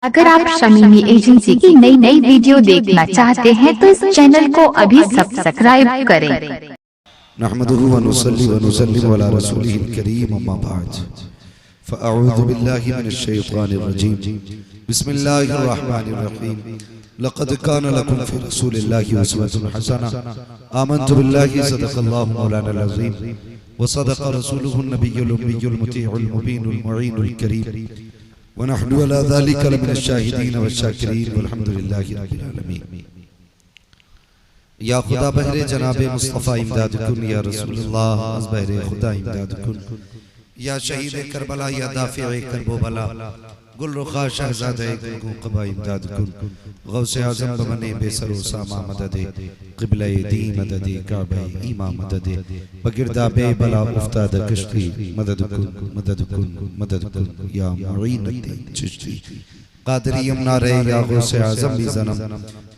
अगर आप शमीमी एजेंसी की नई नई वीडियो देखना चाहते हैं तो इस चैनल को अभी सब्सक्राइब करें। नहमदुहु व नुसल्ली व नुसल्लिमु अला रसूलिहिल करीम अम्मा बाद फ़अऊज़ु बिल्लाहि मिनश शैतानिर रजीम बिस्मिल्लाहिर रहमानिर रहीम लक़द कान लकुम फ़ी रसूलिल्लाहि उस्वतुन हसना आमन्तु बिल्लाहि सदक़ल्लाहु मौलानाल अज़ीम व सदक़ रसूलुहुन नबियुल उम्मियुल मुतीउल मुबीनुल मुईनुल करीम व नहनु अला ज़ालिका लमिनश शाहिदीन वश-शाकिरीन वल्हम्दुलिल्लाहि रब्बिल आलमीन। या खुदा बहरे जनाबे मुस्तफ़ा इमदाद कुन या रसूलुल्लाह अज़ बहरे खुदा इमदाद कुन या शहीद करबला या दाफ़िए करबला गुल रुखा शहज़ादे क़बा इमदाद कुन गौसे आज़म बमने बेसरो सामा मददे क़िबले दी मददे काबे ईमा मददे बगिरदाबे बला उफ्ताद कश्ती मदद कुन या मुईनुद्दीन चिश्ती कादरी यमुना रे या गौसे आज़म भी ज़नम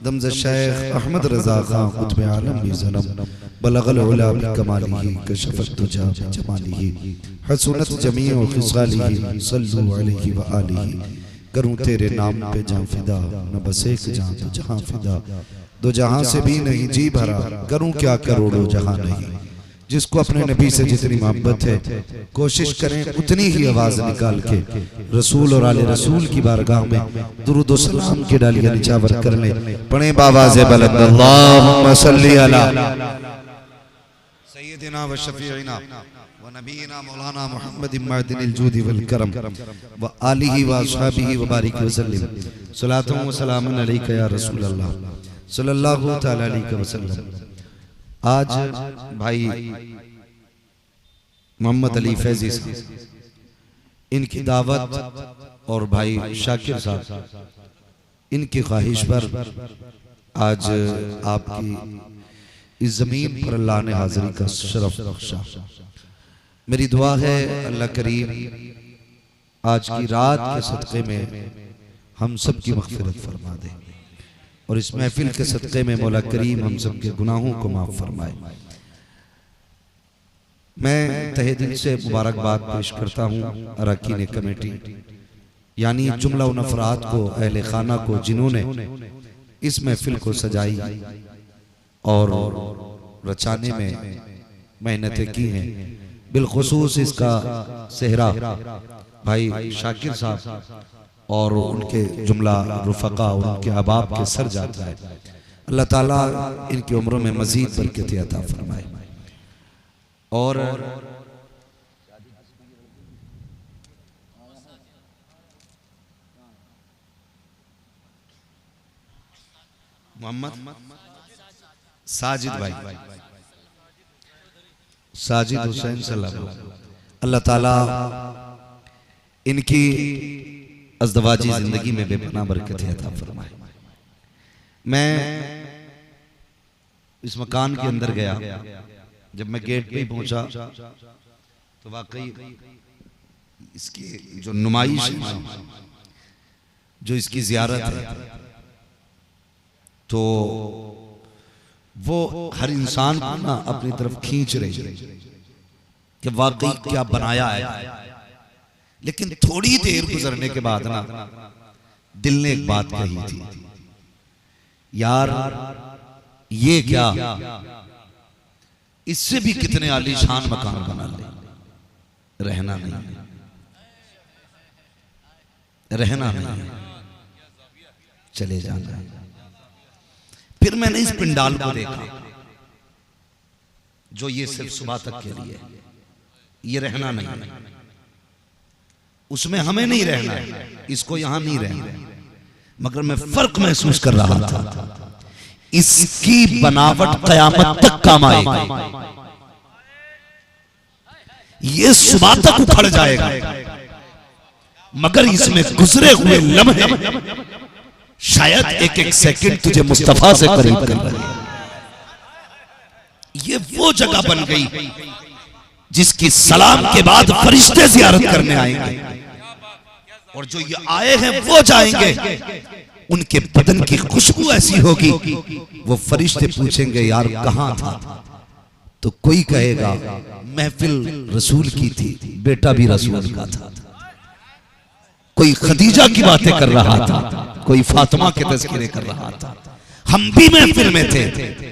दमज़ शेख अहमद रज़ा खां क़ुत्ब आलम भी ज़नम बलगल उला बिकमालिही कशफ़त दुजा बिजमालिही हसनत जमीअ ख़िसालिही सल्लु अलैहि व आलिही। करूं तेरे नाम पे जान फिदा न बस एक जान तो जहां फिदा दो जहां से भी नहीं जी भरा करूं क्या करोड़ों जहां नहीं। जिसको अपने नबी से जितनी मोहब्बत है कोशिश करें उतनी ही आवाज निकाल के रसूल और आले रसूल की बारगाह में दुरूद व सलाम की डालियां निछावर कर ले। पढ़े बावाज़े बुलंद अल्लाहुम्मा सल्ली अला सय्यिदिना व शफीइना व नबीना मौलाना मुहम्मदिन मअदिनिल जूदि वल करम व आलिहि व अस्हाबिहि व बारिक व सल्लिम सलातुन व सलामुन अलैका या रसूल अल्लाह सल्लल्लाहु तआला अलैहि वसल्लम। आज भाई मोहम्मद अली फैजी साहब इनकी दावत और भाई शाकिर साहब इनकी ख्वाहिश पर आज आपकी इस जमीन पर अल्लाह ने हाजिरी का शरफ बख्शा। मेरी दुआ है अल्लाह करीम आज की रात के सदक़े में हम सब की मग़फ़िरत फरमा दे और इस महफिल के सदक़े में मौला करीम हम सब के गुनाहों को माफ़ फरमाए। मैं तहे दिल से मुबारकबाद पेश करता हूँ अरकान कमेटी यानी जुमला उन अफराद को अहले खाना को जिन्होंने इस महफिल को सजाई और रचाने में मेहनतें की हैं। बिलखुसूस इसका सेहरा भाई शाकिर साहब और उनके जुमला रुफ़क़ा और उनके अहबाब के सर जाता है। अल्लाह ताला इनकी उम्रों में मज़ीद बरकत अता फरमाए। और मोहम्मद साजिद भाई साजिद हुसैन सल्लल्लाहु अल्लाह ताला इनकी अज़दवाजी जिंदगी में बेपनाह बरकत अता फरमाए। मैं इस मकान के अंदर गया, जब मैं गेट पे पहुंचा तो वाकई इसकी जो नुमाइश है, जो इसकी ज़ियारत है, तो वो हर इंसान को ना अपनी तरफ खींच रही है कि वाकई क्या बनाया है। लेकिन थोड़ी देर गुजरने के बाद ना दिल ने एक बात कही थी, यार ये क्या, इससे भी कितने आलीशान मकान बना ले, रहना नहीं, रहना नहीं, चले जाना। फिर मैंने इस पिंडाल को देखा जो ये सिर्फ सुबह तक के लिए, ये रहना नहीं, उसमें हमें नहीं रहना है, इसको यहां नहीं रहना, मगर मैं फर्क महसूस कर रहा था। इसकी बनावट क़यामत तक काम आएगी, ये सुबह तक उखड़ जाएगा, मगर इसमें गुजरे हुए लम्हे शायद एक एक सेकंड तुझे मुस्तफा से करीब कर रहे हैं। ये वो जगह बन गई जिसकी सलाम के बाद फरिश्ते ज़ियारत करने आएंगे, और जो ये आए हैं वो जाएंगे। उनके बदन की खुशबू ऐसी होगी, वो फरिश्ते पूछेंगे यार कहां था, तो कोई कहेगा महफिल रसूल की थी, बेटा भी रसूल का था। कोई खदीजा की बातें कर रहा था, कोई फातिमा के तज़किरे कर रहा था। हम भी महफिल में थे।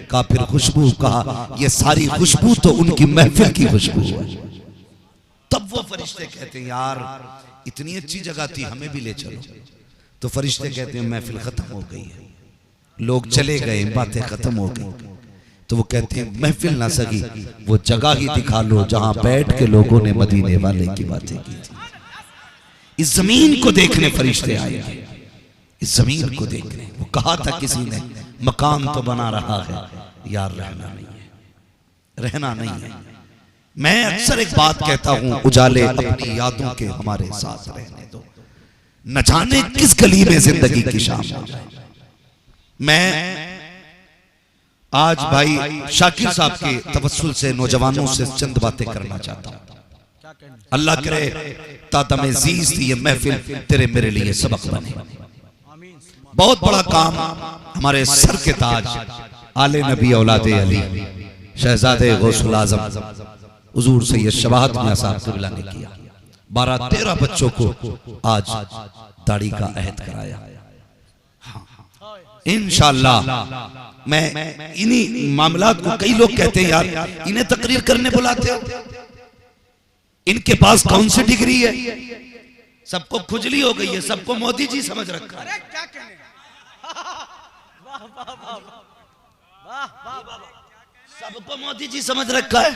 कहा फिर खुशबू, कहा ये सारी खुशबू तो उनकी महफिल की खुशबू है। तब वो फरिश्ते कहते हैं यार इतनी अच्छी जगह थी, हमें भी ले चलो। तो फरिश्ते कहते हैं महफिल खत्म हो गई है, लोग चले गए, बातें खत्म हो गई। तो वो कहते हैं महफिल ना सकी, वो जगह ही दिखा लो जहां बैठ के लोगों ने मदीने वाले की बातें की थी। इस जमीन को देखने फरिश्ते आए, इस जमीन को देखने। वो कहा था किसी ने मकान तो बना रहा है यार, रहना नहीं है, रहना नहीं है। मैं अक्सर एक बात कहता हूं, उजाले अपनी यादों के हमारे साथ रहने दो, न जाने किस गली में जिंदगी की शाम हो जाए। मैं आज भाई शाकिर साहब के तवस्सुल से नौजवानों से चंद बातें करना चाहता हूं। अल्लाह करे तादमे ज़ीज़ थी ये महफिल तेरे मेरे लिए सबक बने। बहुत बड़ा काम हमारे सर के ताज आले नबी औलादे अली शहजादे गौसुल आज़म हुजूर सैयद शवाहत मियां साहब क़िबला ने किया। 12-13 बच्चों को आज दाढ़ी का अहद कराया। इंशाअल्लाह मैं इन्हीं मामलात को, कई लोग कहते हैं यार इन्हें तकरीर करने बुलाते हो, इनके पास कौन सी डिग्री है, सबको खुजली हो गई है, सबको मोदी जी समझ रखा है। क्या कहने, सबको मोदी जी समझ रखा है।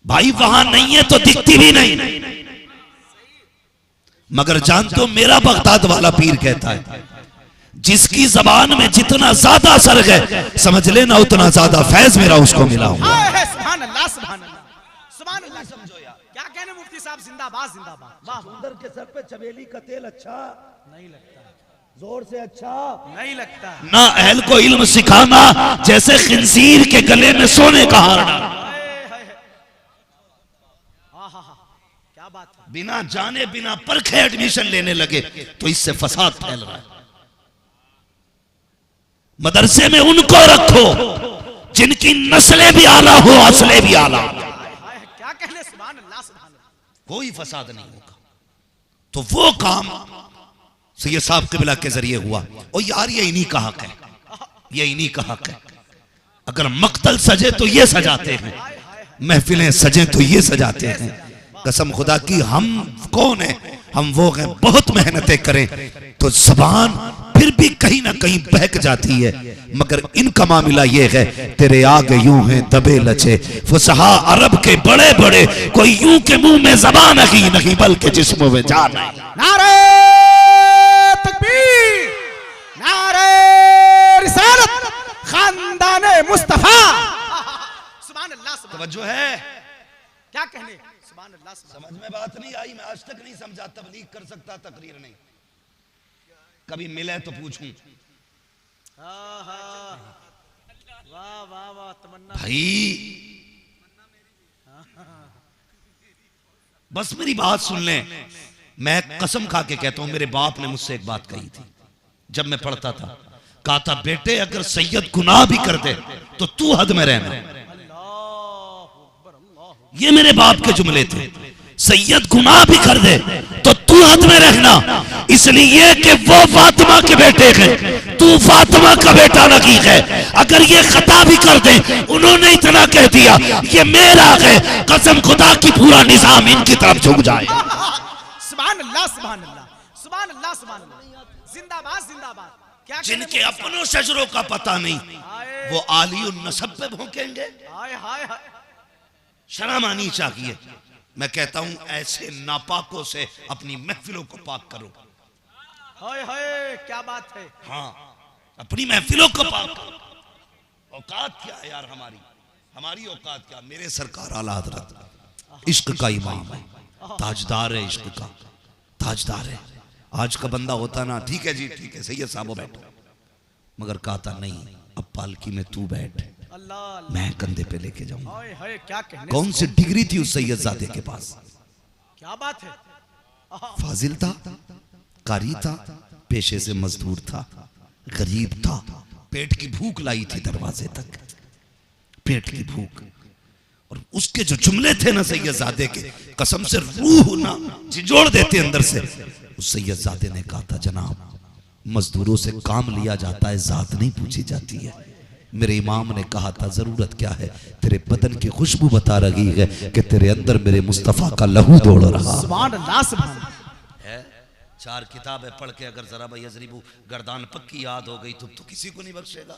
भाई वहां नहीं है तो दिखती भी नहीं। मगर जानते हो मेरा बगदाद वाला पीर कहता है जिसकी जबान में जितना ज्यादा सर्ग है समझ लेना उतना ज्यादा फैज मेरा उसको मिला हुआ है। सुभान अल्लाह, सुभान अल्लाह, सुभान अल्लाह। समझो यार क्या कहने मुफ्ती साहब, जिंदाबाद जिंदाबाद। वाह, सुंदर के सर पे चमेली का तेल अच्छा नहीं लगता, जोर से अच्छा नहीं लगता। ना अहल को इल्म सिखाना जैसे खिंजीर के गले में सोने का हार डालना। क्या बात है। बिना जाने बिना परखे एडमिशन लेने लगे तो इससे फसाद फैल रहा है। मदरसे में उनको रखो जिनकी नस्लें भी आला हो, असले भी आला। क्या कहने, सुभान अल्लाह, सुभान अल्लाह। कोई फसाद नहीं होगा। तो वो काम सैयद साहब क़िबला के जरिए हुआ। और यार ये इन्हीं का हक है, ये इन्हीं का हक है। अगर मक्तल सजे तो ये सजाते हैं, महफिलें सजे तो ये सजाते हैं। कसम खुदा की हम कौन है, हम वो हैं बहुत मेहनतें करें तो जबान फिर भी कहीं ना कहीं बहक जाती है। मगर इनका मामला ये है तेरे आगे यूं हैं दबे लचे फुसहा अरब के बड़े बड़े, कोई यूं के मुंह में जबान नहीं बल्कि जिस्म में जान है। नारे तकबीर, नारे रिसालत, खानदाने मुस्तफा। सुभान अल्लाह, तवज्जो है। क्या कहने, सुभान अल्लाह। समझ में बात नहीं आई, मैं आज तक नहीं समझा। तबलीग कर सकता, तकरीर नहीं। कभी मिले तो पूछूं। वाह वाह वाह, तमन्ना भाई बस मेरी बात सुन लें। मैं कसम खा के कहता हूं, मेरे बाप ने मुझसे एक बात कही थी जब मैं पढ़ता था। कहा था बेटे अगर सैयद गुनाह भी कर दे तो तू हद में रहना। ये मेरे बाप के जुमले थे। सैयद गुनाह भी कर दे तो तू हद में रहना, इसलिए कि वो फातिमा के बेटे हैं, तू फातिमा का बेटा नहीं है। अगर ये खता भी कर दे, उन्होंने इतना कह दिया ये मेरा है, कसम खुदा की पूरा निजाम इनकी तरफ झुक जाए। सुभान अल्लाह, सुभान अल्लाह, सुभान अल्लाह, सुभान अल्लाह। जिंदाबाद जिंदाबाद। क्या जिनके अपनों शजरों का पता नहीं वो आली नसब पे भौंकेंगे। हाय हाय हाय, शर्म आनी चाहिए। मैं कहता हूं ऐसे नापाकों से अपनी महफिलों को पाक करो। हाय हाय, क्या बात है। हाँ, अपनी महफिलों को पाक करो। औकात क्या है यार हमारी, हमारी औकात क्या। मेरे सरकार आला हजरत इश्क का इमाम है, ताजदार है, इश्क का ताजदार है। आज का बंदा होता ना ठीक है जी ठीक है सैयद साहब बैठो, मगर कहा था नहीं अब पालकी में तू बैठ, अल्लाह मैं कंधे पे लेके जाऊंगा। हाय हाय, क्या कहने। कौन सी डिग्री थी उस सैयदजादे के पास। क्या बात है। फाजिल था, कारी था, पेशे से मजदूर था, गरीब था, पेट की भूख लाई थी दरवाजे तक, पेट की भूख। और उसके जो जुमले थे ना सैयदजादे के, कसम से रूह ना झिझोड़ देते अंदर से। उस सैयदजादे ने कहा था, जनाब मजदूरों से काम लिया जाता है, जात नहीं पूछी जाती है। मेरे इमाम ने कहा था, जरूरत क्या है, तेरे बदन की खुशबू बता रही है कि तेरे अंदर मेरे मुस्तफा का लहू दौड़ रहा है। 4 किताबें पढ़ के अगर जरा भाई यजरीबू गर्दान पक्की याद हो गई तो किसी को नहीं बख्शेगा।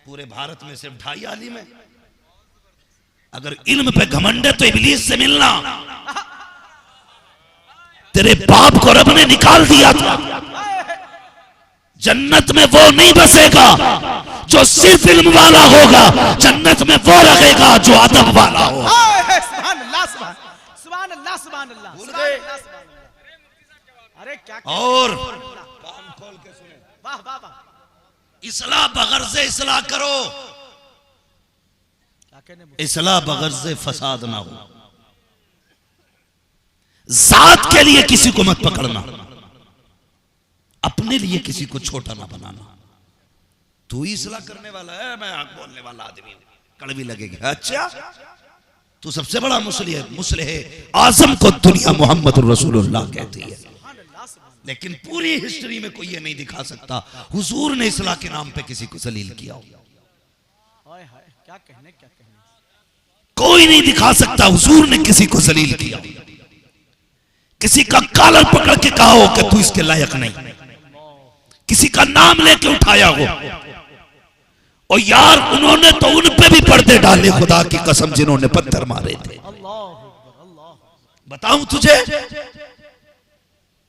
पूरे भारत में सिर्फ 2.5 आलिम है। अगर इल्म पे घमंड है तो इब्लीस से मिलना। तेरे बाप को रब ने निकाल दिया था। जन्नत में वो नहीं बसेगा जो सिर्फ इल्म वाला होगा, जन्नत में वो रहेगा जो अदब वाला हो। अरे क्या और कान खोल के सुने, वाह वाह वाह, इस्लाह बगर्ज़े इस्लाह करो, इस्लाह बगर्ज़े फसाद ना हो। जात के लिए किसी को मत पकड़ना, अपने लिए किसी को छोटा ना बनाना। तू ही इस्लाह करने वाला है, मैं आग बोलने वाला आदमी हूं, कड़वी लगेगी। अच्छा तू सबसे बड़ा मुस्लिह आजम को दुनिया मोहम्मद रसूलुल्लाह कहती है, लेकिन पूरी हिस्ट्री में कोई ये नहीं दिखा सकता हुजूर ने इस्लाह के नाम पे किसी को जलील किया हो। क्या कहने कोई नहीं दिखा सकता हुजूर ने किसी को जलील किया, किसी का कॉलर पकड़ के कहा हो कि तू इसके लायक नहीं, किसी का नाम लेके उठाया हो। और यार उन्होंने तो उन पे भी पर्दे डाले, खुदा की कसम, जिन्होंने पत्थर मारे थे। बताऊं तुझे,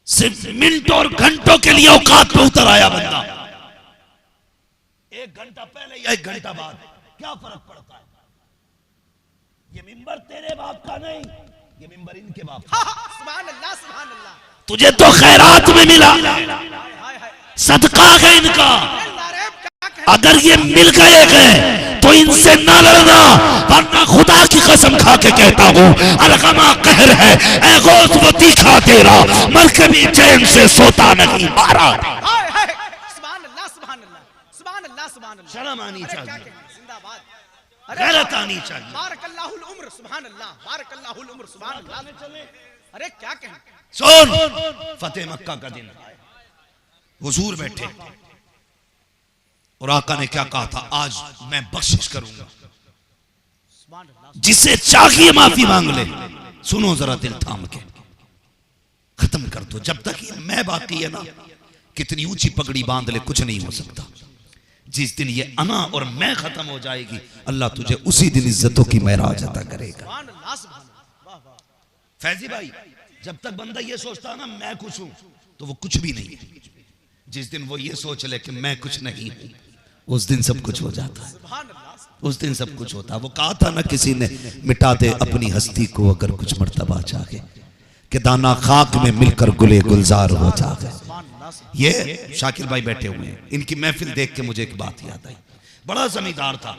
सिर्फ मिनट और घंटों के लिए औकात पे उतर आया बंदा। 1 घंटा पहले या 1 घंटा बाद क्या फर्क पड़ता है? ये मिंबर तेरे बाप का नहीं, ये मिंबर इनके बाप का। सुभान अल्लाह, सुभान अल्लाह। तुझे तो खैरात में मिला, सदका है इनका। अगर ये मिल गए तो इनसे ना लड़ना, वरना खुदा की कसम खा के कहता हूं, अलगमा कहर है, ऐ गौस वो तीखा तेरा, मर के भी चैन से सोता नहीं मारा। सुभान अल्लाह, सुभान अल्लाह, सुभान अल्लाह, सुभान अल्लाह। शर्म आनी चाहिए, जिंदाबाद, गैरत आनी चाहिए। बारकल्लाहुल उम्र, सुभान अल्लाह, बारकल्लाहुल उम्र, सुभान अल्लाह। अरे क्या कहने। सुन, फतेह मक्का का दिन, हुजूर बैठे और आका ने क्या कहा था, आज मैं बख्शिश करूंगा, जिसे चाहिए माफी मांग ले। सुनो जरा दिल थाम के, खत्म कर दो। जब तक ये मैं बाकी है ना, कितनी ऊंची पगड़ी बांध ले, कुछ नहीं हो सकता। जिस दिन ये अना और मैं खत्म हो जाएगी, अल्लाह तुझे उसी दिन इज्जतों की महराज अता करेगा। फैजी भाई, जब तक बंदा ये सोचता है ना मैं कुछ हूं, तो वो कुछ भी नहीं है। जिस दिन वो ये सोच ले कि मैं कुछ नहीं हूं, उस दिन सब कुछ हो जाता है, उस दिन सब कुछ होता है। वो कहा था ना किसी ने, मिटा दे अपनी हस्ती को अगर कुछ मर्तबा चाहे, कि दाना खाक में मिलकर गुले गुलजार हो जाए। ये शाकिर भाई बैठे हुए हैं, इनकी महफिल देख के मुझे एक बात याद आई। बड़ा जमींदार था,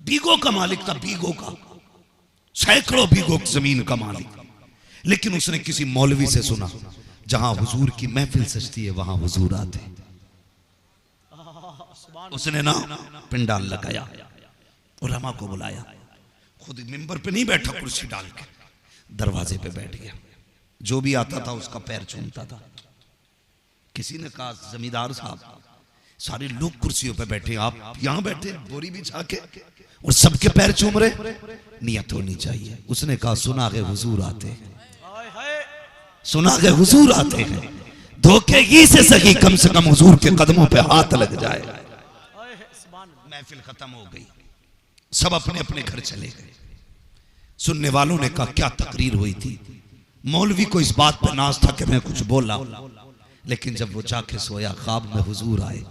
बीघों का मालिक था, बीघों का, सैकड़ों बीघों जमीन का मालिक। लेकिन उसने किसी मौलवी से सुना, जहां हुजूर की महफिल सजती है वहां हुजूर आते। उसने ना पिंडाल लगाया और रमा को बुलाया, खुद मिंबर पे नहीं बैठा, कुर्सी डाल के दरवाजे पे बैठ गया। जो भी आता था उसका पैर चूमता था। किसी ने कहा, जमींदार साहब, सारे लोग कुर्सियों पे बैठे, आप यहां बैठे बोरी बिछा के और सबके पैर चूम रहे, नियत होनी चाहिए। उसने कहा, सुना के हुजूर आते हैं, सुना के हुजूर आते हैं, धोखे ही से सही कम से कम हुजूर के कदमों पे हाथ लग जाए। महफिल खत्म हो गई, सब अपने अपने घर चले गए। सुनने वालों ने कहा, क्या तकरीर हुई थी। मौलवी को इस बात पर नाज था कि मैं कुछ बोला, लेकिन जब वो जाके सोया, ख्वाब में हुजूर आए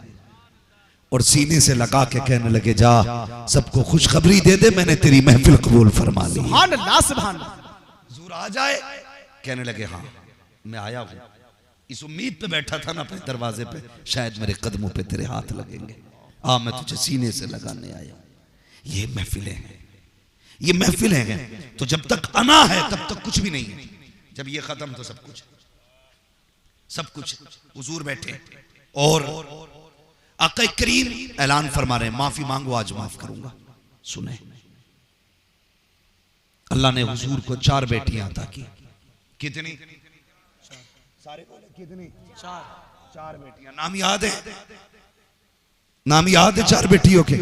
और सीने से लगा के कहने लगे, जा सबको खुशखबरी दे दे, मैंने तेरी महफिल कबूल फरमा ली। सुभान अल्लाह, सुभान अल्लाह। हुजूर आ जाए, कहने लगे, हाँ मैं आया हूं, इस उम्मीद पे बैठा था ना अपने दरवाजे पे, शायद मेरे कदमों पे तेरे हाथ लगेंगे, आ मैं तुझे सीने से लगाने आया। ये महफिलें हैं, ये महफिलें हैं। तो जब तक अना है तब तक कुछ भी नहीं है, जब ये खत्म तो सब कुछ, सब कुछ। हुजूर बैठे और आका करीम ऐलान फरमा रहे हैं, माफी मांगो आज माफ करूंगा। सुने, अल्लाह ने हुजूर को 4 बेटियां अता की। कितनी? सारे बोले कितनी? 4 बेटियां। नाम याद है? नाम याद है 4 बेटियों के?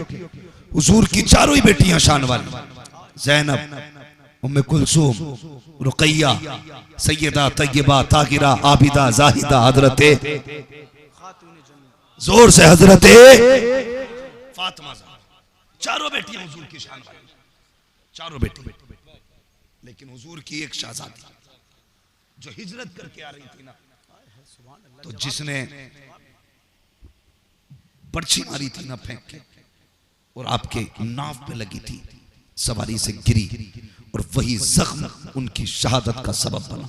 हुजूर की चारों ही बेटियां शान वाली, ज़ैनब, उम्मे कुलसूम, रुकैया, सैयदा, तय्यबा, ताहिरा, आबिदा, जाहिदा, हजरते, जोर से हजरते फातिमा। चारों बेटियां हुजूर की शान वाली, चारों बेटी। लेकिन हुजूर की एक शहजादी जो हिजरत करके आ रही थी ना, तो जिसने पर्ची मारी थी ना फेंक के, और आपके नाव पे लगी थी, सवारी से गिरी, और वही जख्म उनकी शहादत का सबब बना।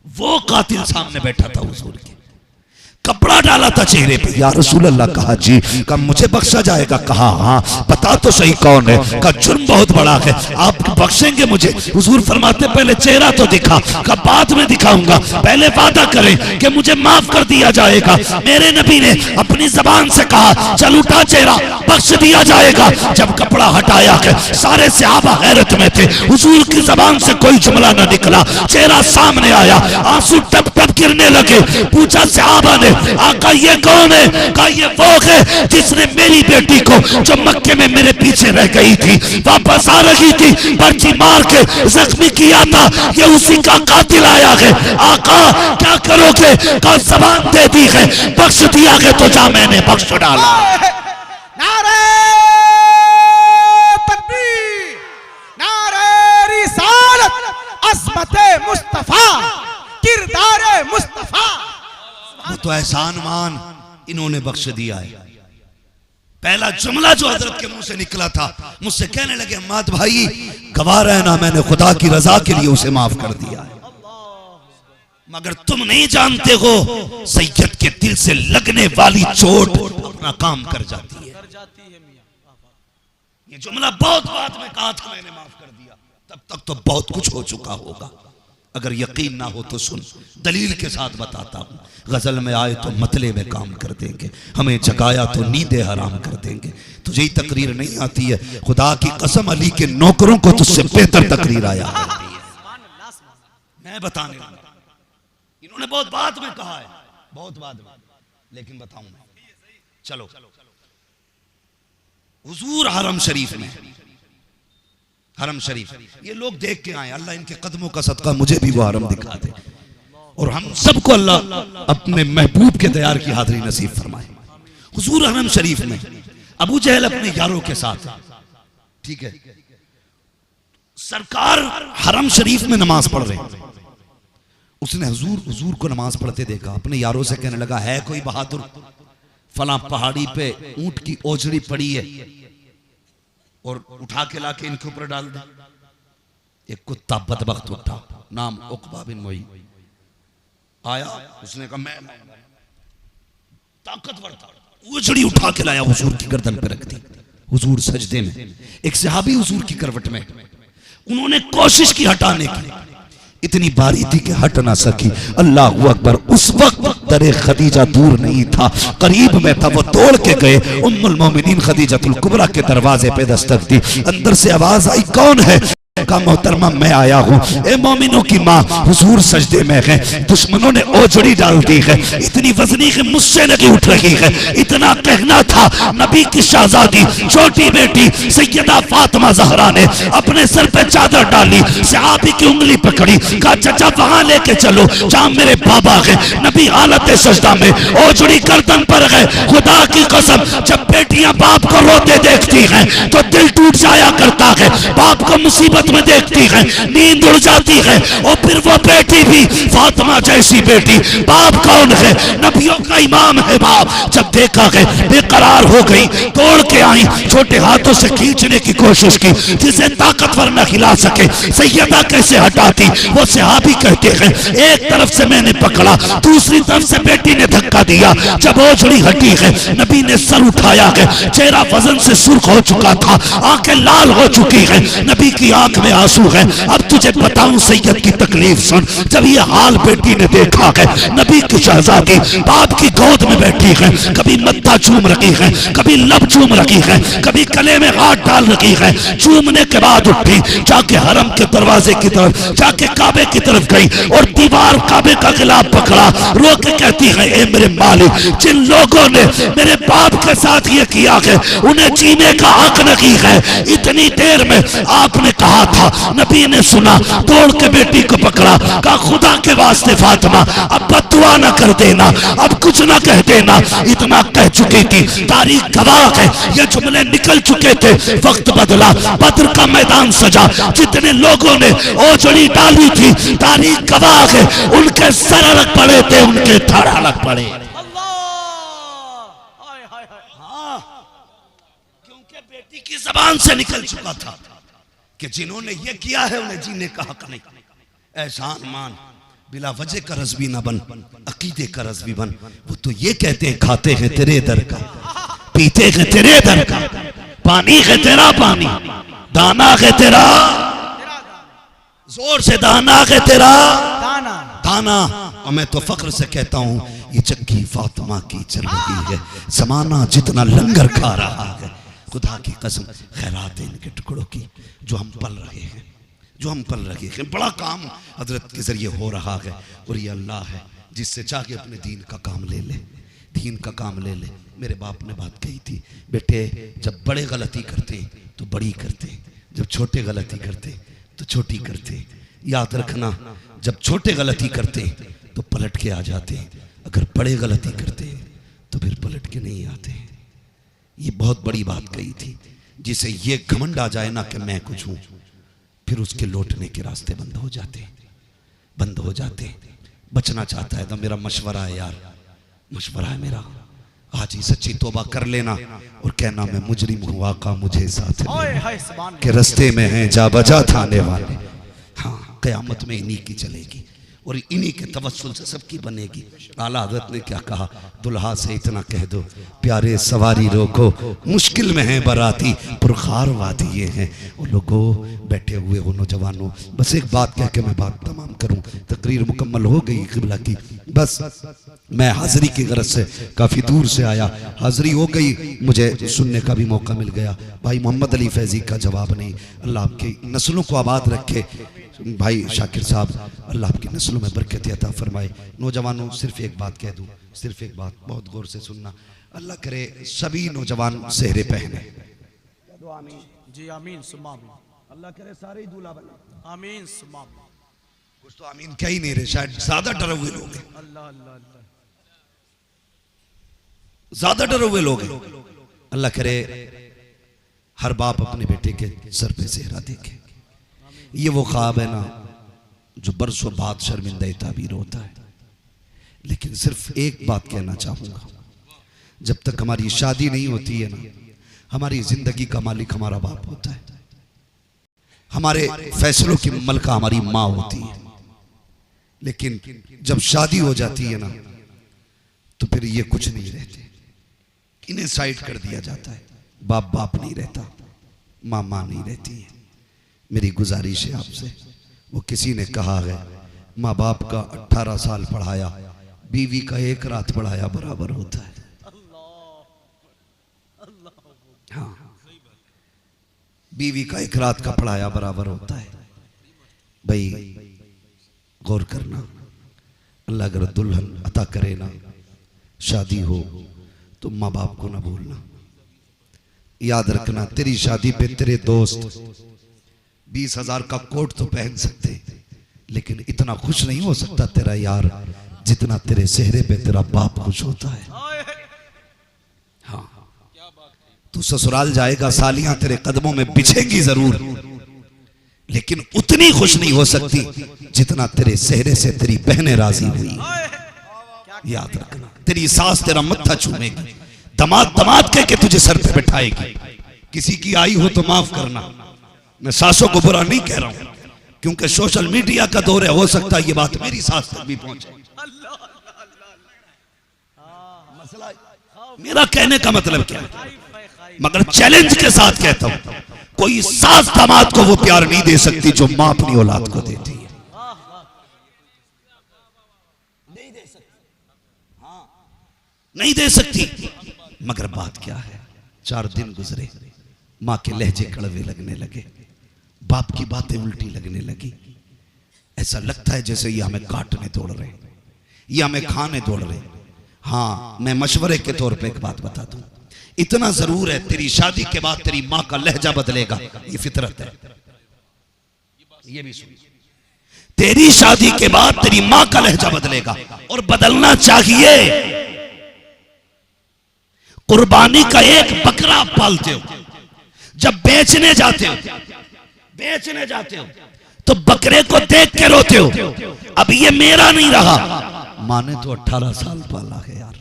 वो कातिल सामने बैठा था हुजूर के, कपड़ा डाला था चेहरे पे। या रसूल अल्लाह, कहा जी। कहा मुझे बख्शा जाएगा? कहा हाँ। पता तो सही कौन है? कहा जुर्म बहुत बड़ा है, आप बख्शेंगे मुझे? हुजूर फरमाते पहले चेहरा तो दिखा। कहा बाद में दिखाऊंगा, पहले वादा करें कि मुझे माफ कर दिया जाएगा। मेरे नबी ने अपनी जबान से कहा चल उठा चेहरा, बख्श दिया जाएगा। जब कपड़ा हटाया है, सारे सहाबा हैरत में थे। हुजूर की जबान से कोई जुमला न निकला, चेहरा सामने आया, आंसू टप टप गिरने लगे। पूछा सहाबा ने, आका ये कौन है? कहा ये वो है जिसने मेरी बेटी को, जो मक्के में मेरे पीछे रह गई थी, वापस आ रही थी, पर्ची मार के जख्मी किया था, ये उसी का कातिल आया है। आका क्या करोगे? कहा जबान दे दी है, बख्श दिया है तो जा, मैंने बख्श डाला। नारे तकबीर, नारे रिसालत, अस्मते मुस्तफा, किरदारे मुस्तफा। वो तो एहसान मान इन्होंने बख्श दिया है। पहला जुमला जो हजरत के मुंह से निकला था, मुझसे कहने लगे अम्माद भाई गवाह रहना, मैंने खुदा की रजा के लिए उसे माफ कर दिया है। मगर तुम नहीं जानते हो, सैयद के दिल से लगने वाली चोट अपना काम कर जाती है। ये जुमला बहुत बाद में कहा था, मैंने माफ कर दिया, तब तक तो बहुत कुछ हो चुका होगा। अगर यकीन ना हो तो सुन, दलील के साथ बताता हूं। गजल में आए तो मतले में काम कर देंगे, हमें जगाया तो नींदे हराम कर देंगे। तुझे ही तकरीर नहीं आती है, खुदा की कसम अली के नौकरों को तुझसे बेहतर तकरीर आया करती है। मैं बताने लगा, इन्होंने बहुत बाद में कहा है, बहुत बाद में, लेकिन बताऊं मैं। चलो, हुजूर हरम शरीफ में, हरम शरीफ, ये लोग देख के आए, अल्लाह इनके कदमों का सदका मुझे भी वो हरम दिखा दे, और हम सबको अल्लाह अपने महबूब के दयार की हाजिरी नसीब फरमाए। हुजूर हरम शरीफ में, अबू जहल अपने यारों के साथ, ठीक है, सरकार हरम शरीफ में नमाज पढ़ रहे हैं। उसने हुजूर को नमाज पढ़ते देखा, अपने यारों से कहने लगा, है कोई बहादुर, फला पहाड़ी पे ऊंट की ओझड़ी पड़ी है, और उठा के लाके इनके ऊपर डाल दे। एक कुत्ता बदबख्त उठा, नाम उकबा बिन मुई, आया, उसने कहा मैं ताकतवर था, ओझड़ी उठा के लाया, हुजूर की गर्दन पे रख दी। हुजूर सजदे में, एक सहाबी हुजूर की करवट में, उन्होंने कोशिश की हटाने की, इतनी बारी थी कि हट ना सकी। अल्लाह अकबर, उस वक्त दरे खदीजा दूर नहीं था, करीब में था। वो तोड़ के गए, उम्मुल मोमिनीन खदीजतुल कुबरा के दरवाजे पे दस्तक दी। अंदर से आवाज आई, कौन है? का मोहतरमा मैं आया हूँ। ए मोमिनों की माँ, हुजूर सजदे में है, दुश्मनों ने ओझड़ी डाल दी है, इतनी वजनी कि मुझसे नहीं उठ रही है। इतना कहना था, नबी की शहजादी छोटी बेटी सैयदा फातिमा ज़हरा ने अपने सर पे चादर डाली, सहाबी की उंगली पकड़ी, कहा चाचा वहां लेके चलो जहां मेरे बाबा है। नबी हालत सजदा में, ओझड़ी गर्दन पर है। खुदा की कसम, जब बेटियां बाप को रोते देखती हैं तो दिल टूट जाया करता है। बाप को मुसीबत में देखती है, नींद उड़ जाती है। और फिर वो बेटी भी फातिमा जैसी बेटी, बाप कौन है? नबियों का इमाम है बाप। जब देखा है बेकरार हो गई, तोड़ के आई, छोटे हाथों से खींचने की कोशिश की, जिसे ताकतवर न हिला सके। सैयदा कैसे हटाती? वो सहाबी कहते हैं, एक तरफ से मैंने पकड़ा, दूसरी तरफ से बेटी ने धक्का दिया। जब ओझड़ी हटी है, नबी ने सर उठाया है, चेहरा वजन से सुर्ख हो चुका था, आंखें लाल हो चुकी है, नबी की आंख में आंसू है। अब तुझे बताऊं सैयद की तकलीफ सुन। जब ये हाल बेटी ने देखा है, नबी की शहजादी बाप की गोद में बैठी है, कभी मत्था चूम रखी है, कभी लब चूम रखी है, कभी गले में हाथ डाल रखी है, चूमने के बाद उठी, जाके हरम के दरवाजे की तरफ, जाके काबे की तरफ गई और दीवार काबे का खिलाफ पकड़ा, रो के कहती है, ए मेरे मालिक, जिन लोगों ने मेरे बाप के साथ ये किया है उन्हें जीने का हक नहीं है। इतनी देर में आपने कहा था, नबी ने सुना, दौड़ के बेटी को पकड़ा, कहा खुदा के वास्ते फातिमा अब बददुआ न कर देना, अब कुछ न कह देना। इतना कह चुकी थी, तारीख गवाह है, ये जुमले निकल चुके थे। वक्त बदला, बद्र का मैदान सजा, जितने लोगों ने ओजड़ी डाली थी, तारीख गवाह है, उनके सर अलग पड़े थे, उनके धड़ अलग पड़े। क्योंकि बेटी की जबान से निकल चुका था कि जिन्होंने ये किया है उन्हें जीने का हक नहीं। एहसान मान, बिला वजह का रज़वी ना बन, अकीदे का रज़वी बन। वो तो ये कहते हैं, खाते हैं तेरे दर का, पीते हैं तेरे दर का, पानी है तेरा पानी, दाना है तेरा, जोर से दाना है तेरा दाना। और मैं तो फख्र से कहता हूं, ये चक्की फातिमा की चल रही है, जमाना जितना लंगर खा रहा है, खुदा की कसम खैरात इनके टुकड़ों की जो हम पल रहे हैं, जो हम पल रहे हैं। बड़ा काम हजरत के जरिए हो रहा है और ये अल्लाह है जिससे चाहे अपने दीन का काम ले ले, दीन का काम ले ले। मेरे बाप ने बात कही थी, बेटे जब बड़े गलती करते तो बड़ी करते, जब छोटे गलती करते तो छोटी करते। याद रखना, जब छोटे गलती करते तो पलट के आ जाते, अगर बड़े गलती करते तो फिर पलट के नहीं आते। ये बहुत बड़ी बात कही थी, जिसे ये घमंड आ जाए ना कि मैं कुछ हूं, फिर उसके लौटने के रास्ते बंद हो जाते, बंद हो जाते। बचना चाहता है तो मेरा मशवरा है यार, मशवरा है मेरा, आज ही सच्ची तौबा कर लेना और कहना मैं मुजरिम हूँ, आका मुझे साथ ले के रस्ते में हैं जा बजा थाने वाले। हाँ, क़यामत में इन्हीं की चलेगी और इन्हीं के तवस्सुल से सबकी बनेगी। आला हज़रत ने क्या कहा, दुल्हा से इतना कह दो, प्यारे सवारी रोको, मुश्किल में है बराती, पुरखार वादी ये हैं। वो लोगों बैठे हुए हो नौजवानों, बस एक बात कह के मैं बात तमाम करूं, तकरीर मुकम्मल हो गई क़िबला की। बस मैं हाज़री की गरज से काफ़ी दूर से आया, हाज़री हो गई, मुझे सुनने का भी मौका मिल गया। भाई मोहम्मद अली फैज़ी का जवाब नहीं, अल्लाह आपकी नस्लों को आबाद रखे। भाई शाकिर साहब, अल्लाह आपकी नस्लों में बरकत अता फरमाए। नौजवानों सिर्फ एक बात कह दूं, सिर्फ एक बात, बहुत गौर से सुनना। अल्लाह करे सभी नौजवान सेहरे पहने, जी आमीन सुम्मा आमीन। अल्लाह करे सारे ही दूल्हा बने, आमीन सुम्मा आमीन। कुछ तो आमीन क्या ही नहीं रहे, शायद ज्यादा डरे हुए लोग हैं, अल्लाह अल्लाह अल्लाह, ज्यादा डरे हुए लोग हैं। अल्लाह करे हर बाप अपने बेटे के सर पे सेहरा देखे। ये वो ख्वाब है ना जो बरसों बाद शर्मिंदा ताबीर होता है। लेकिन सिर्फ एक बात कहना चाहूंगा, जब तक हमारी शादी नहीं होती है ना, हमारी जिंदगी का मालिक हमारा बाप होता है, हमारे फैसलों की मलका हमारी माँ होती है। लेकिन जब शादी हो जाती है ना, तो फिर ये कुछ नहीं रहते, इन्हें साइड कर दिया जाता है। बाप बाप नहीं रहता, माँ माँ नहीं रहती है। मेरी गुजारिश है आपसे, वो किसी ने कहा है माँ बाप का 18 साल पढ़ाया, बीवी का 1 रात पढ़ाया बराबर होता है। हाँ, बीवी का 1 रात का पढ़ाया बराबर होता है। भाई गौर करना, अल्लाह अगर दुल्हन अता करे ना, शादी हो तो माँ बाप को ना भूलना। याद रखना, तेरी शादी पे तेरे दोस्त 20,000 का कोट तो पहन सकते, लेकिन इतना खुश नहीं हो सकता तेरा यार जितना तेरे सेहरे पे तेरा बाप खुश होता है। हाँ, तू ससुराल जाएगा, सालियां तेरे कदमों में बिछेंगी जरूर, लेकिन उतनी खुश नहीं हो सकती जितना तेरे सेहरे से तेरी बहनें राजी हुई। याद रखना, तेरी सास तेरा मत्था चूमेगी, दमाद दमाद कह के तुझे सर पे बैठाएगी। किसी की आई हो तो माफ करना, मैं सासों को बुरा नहीं कह रहा हूं, क्योंकि सोशल मीडिया का दौर है, हो सकता है ये बात मेरी सास तक भी पहुंचे। मेरा कहने का मतलब क्या है, मगर चैलेंज के साथ कहता हूं, कोई सास दामाद को वो प्यार नहीं दे सकती जो मां अपनी औलाद को देती है। नहीं दे सकती, हाँ नहीं दे सकती। मगर बात क्या है, 4 दिन गुजरे, माँ के लहजे कड़वे लगने लगे, बाप की बातें उल्टी लगने लगी। ऐसा लगता है जैसे ये हमें काटने दौड़ रहे, ये हमें खाने दौड़ रहे। हाँ, मैं मशवरे के तौर पे एक बात बता दूं, इतना जरूर है, तेरी शादी के बाद तेरी माँ का लहजा बदलेगा, ये फितरत है। ये भी सुन, तेरी शादी के बाद तेरी माँ का लहजा बदलेगा और बदलना चाहिए। कुर्बानी का एक बकरा आप पालते हो, जब बेचने जाते हो तो बकरे को देख के रोते हो, अब ये मेरा नहीं रहा। माँ ने तो 18 साल पाला है यार।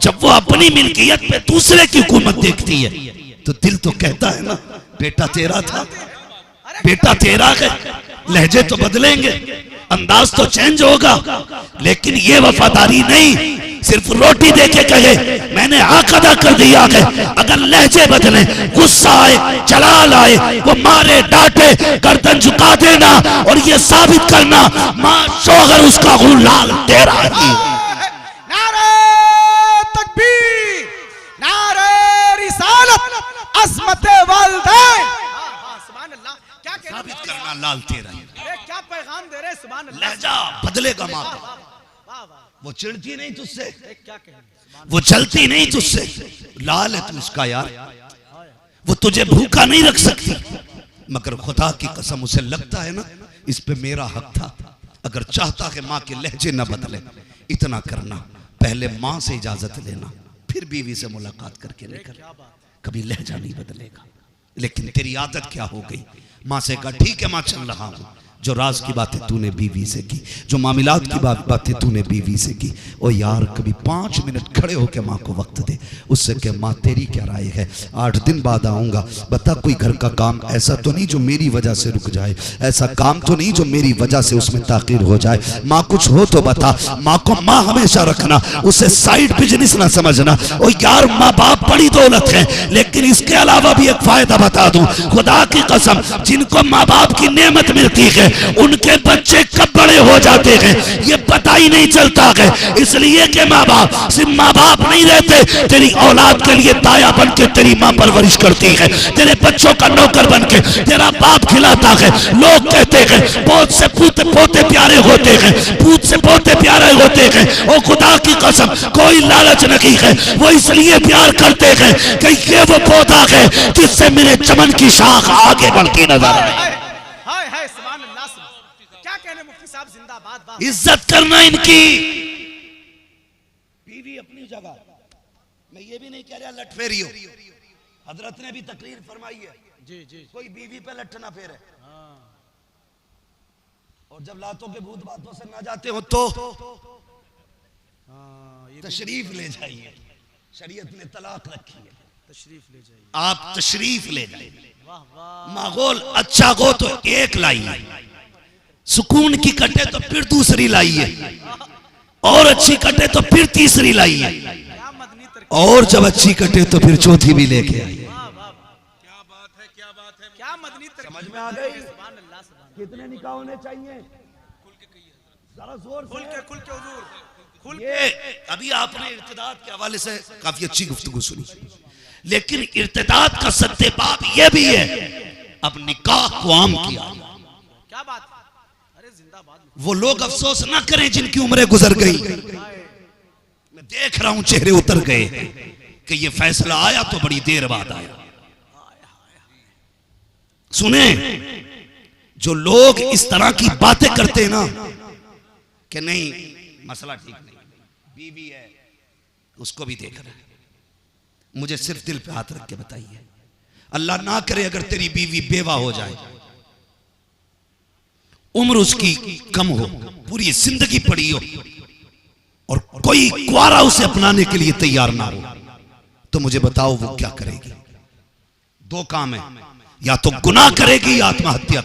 जब वो अपनी मिल्कियत पे दूसरे की हुकूमत देखती है तो दिल तो कहता है ना, बेटा तेरा था, बेटा तेरा है। लहजे तो बदलेंगे, अंदाज तो चेंज होगा, लेकिन ये वफादारी नहीं सिर्फ रोटी देके कहे मैंने हक अदा कर दिया है। अगर लहजे बदले, गुस्सा आए, जलाल आए, वो मारे डांटे गर्दन झुका देना और ये साबित करना माँ शोहर उसका गुलाल तेरा ही। नारे तकबीर, नारे रिसालत, अज़मते वालिदैन। सुभान अल्लाह, क्या साबित करना लाल तेरा ही। क्या पैगाम दे रहे, सुभान अल्लाह। लहजा बदलेगा माँ का, वो चिढ़ती नहीं तुझसे, क्या कहें, वो चलती नहीं तुझसे, लाल है तू उसका यार, वो तुझे भूखा नहीं रख सकती। मगर खुदा की कसम उसे लगता है ना इस पे मेरा हक था। अगर चाहता है माँ के लहजे न बदले, इतना करना, पहले माँ से इजाजत लेना, फिर बीवी से मुलाकात करके लेकर, कभी लहजा नहीं बदलेगा। लेकिन तेरी आदत क्या हो गई, माँ से कहा ठीक है माँ चल रहा हूँ, जो राज की बातें तूने बीवी से की, जो मामलात की बातें तूने बीवी से की, ओ यार कभी 5 मिनट खड़े होकर माँ को वक्त दे, उससे कह माँ तेरी क्या राय है, 8 दिन बाद आऊँगा, बता कोई घर का काम ऐसा तो नहीं जो मेरी वजह से रुक जाए, ऐसा काम तो नहीं जो मेरी वजह से उसमें ताख़ीर हो जाए। माँ कुछ हो तो बता। माँ को माँ हमेशा रखना, उसे साइड बिजनेस ना समझना। ओ यार माँ बाप बड़ी दौलत है, लेकिन इसके अलावा भी एक फायदा बता दूं, खुदा की कसम जिनको माँ बाप की नेमत मिलती है उनके बच्चे कब बड़े हो जाते हैं ये पता ही नहीं चलता है। इसलिए कि माँ बाप सिर्फ माँ बाप नहीं रहते, तेरी औलाद के लिए ताया बन के तेरी माँ परवरिश करती है, तेरे बच्चों का नौकर बन के तेरा बाप खिलाता है। लोग कहते हैं बहुत से पोते प्यारे होते हैं, पूत से पोते प्यारे होते हैं। ओ खुदा की कसम कोई लालच नहीं है, वो इसलिए प्यार करते हैं कि ये वो पौधा है जिससे मेरे चमन की शाख आगे बढ़ती नजर आए। इज्जत करना इनकी। बीवी अपनी जगह, मैं ये भी नहीं कह रहा लटफेरी हो, हजरत ने भी तकरीर फरमाई है जी जी, कोई बीवी पे लठ ना फेरे। और जब लातों के भूत बातों से ना जाते हो तो तशरीफ ले जाइए, शरीयत ने तलाक रखी है, तशरीफ ले जाइए, आप तशरीफ ले जाइए। माहौल अच्छा हो तो एक लाइए, सुकून की कटे तो फिर दूसरी लाइए, और अच्छी कटे तो फिर तीसरी लाइए, और जब अच्छी कटे तो फिर चौथी भी लेके आइए। क्या बात है, क्या बात है, क्या मदनी समझ में आ गई। कितने निकाह होने चाहिए, जरा जोर से, खुल के हुजूर, खुल के। अभी आपने इर्तिदाद के हवाले से काफी अच्छी गुफ्तगू सुनी, लेकिन इर्तिदाद का सत्य बात यह भी है अब निकाह को आम किया। क्या बात, वो लोग अफसोस ना करें जिनकी उम्रें गुजर गई। मैं देख रहा हूं चेहरे उतर गए कि ये फैसला आया तो बड़ी देर बाद आया। सुने, जो लोग इस तरह की बातें करते हैं ना कि नहीं मसला ठीक नहीं, बीवी है उसको भी देख रहा है, मुझे सिर्फ दिल पे हाथ रख के बताइए, अल्लाह ना करे अगर तेरी बीवी बेवा हो जाए, उम्र उसकी कम हो, पूरी जिंदगी पड़ी हो और कोई कुआरा उसे अपनाने के लिए तैयार ना हो, तो मुझे बताओ वो क्या करेगी। 2 काम है, या तो गुनाह करेगी या आत्महत्या।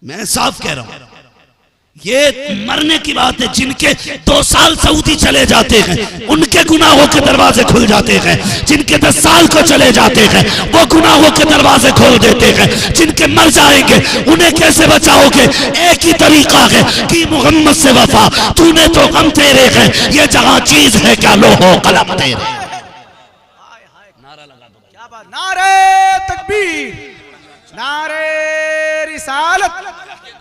मैं साफ कह रहा हूं, ये मरने की बात है। जिनके 2 साल सऊदी चले जाते हैं उनके गुनाहों के दरवाजे खुल जाते हैं, जिनके 10 साल को चले जाते हैं वो गुनाहों के दरवाजे खोल देते हैं, जिनके मर जाएंगे उन्हें कैसे बचाओगे? एक ही तरीका है कि मोहम्मद से वफा, तूने तो गम तेरे हैं, ये जहां चीज है क्या लोहो कलम तेरे। नारा लगा दो, क्या बात, नारे तकबीर, नारे रिसालत,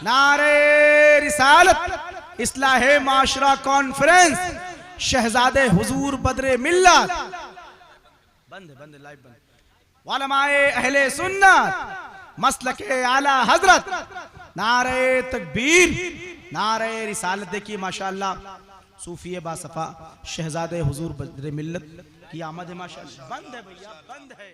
नारे रिसालत, इस्लाहे माशरा कॉन्फ्रेंस, शहजादे हुजूर बदरे मिल्लत, बंद लाइव बंद, वालमाए अहले सुन्नत, मसलके आला हजरत, नारे तकबीर, नारे रिसालत। देखिए माशाअल्लाह सूफी बासफा शहजादे हुजूर बदरे मिल्लत की आमद है माशाअल्लाह। बंद है भैया, बंद है।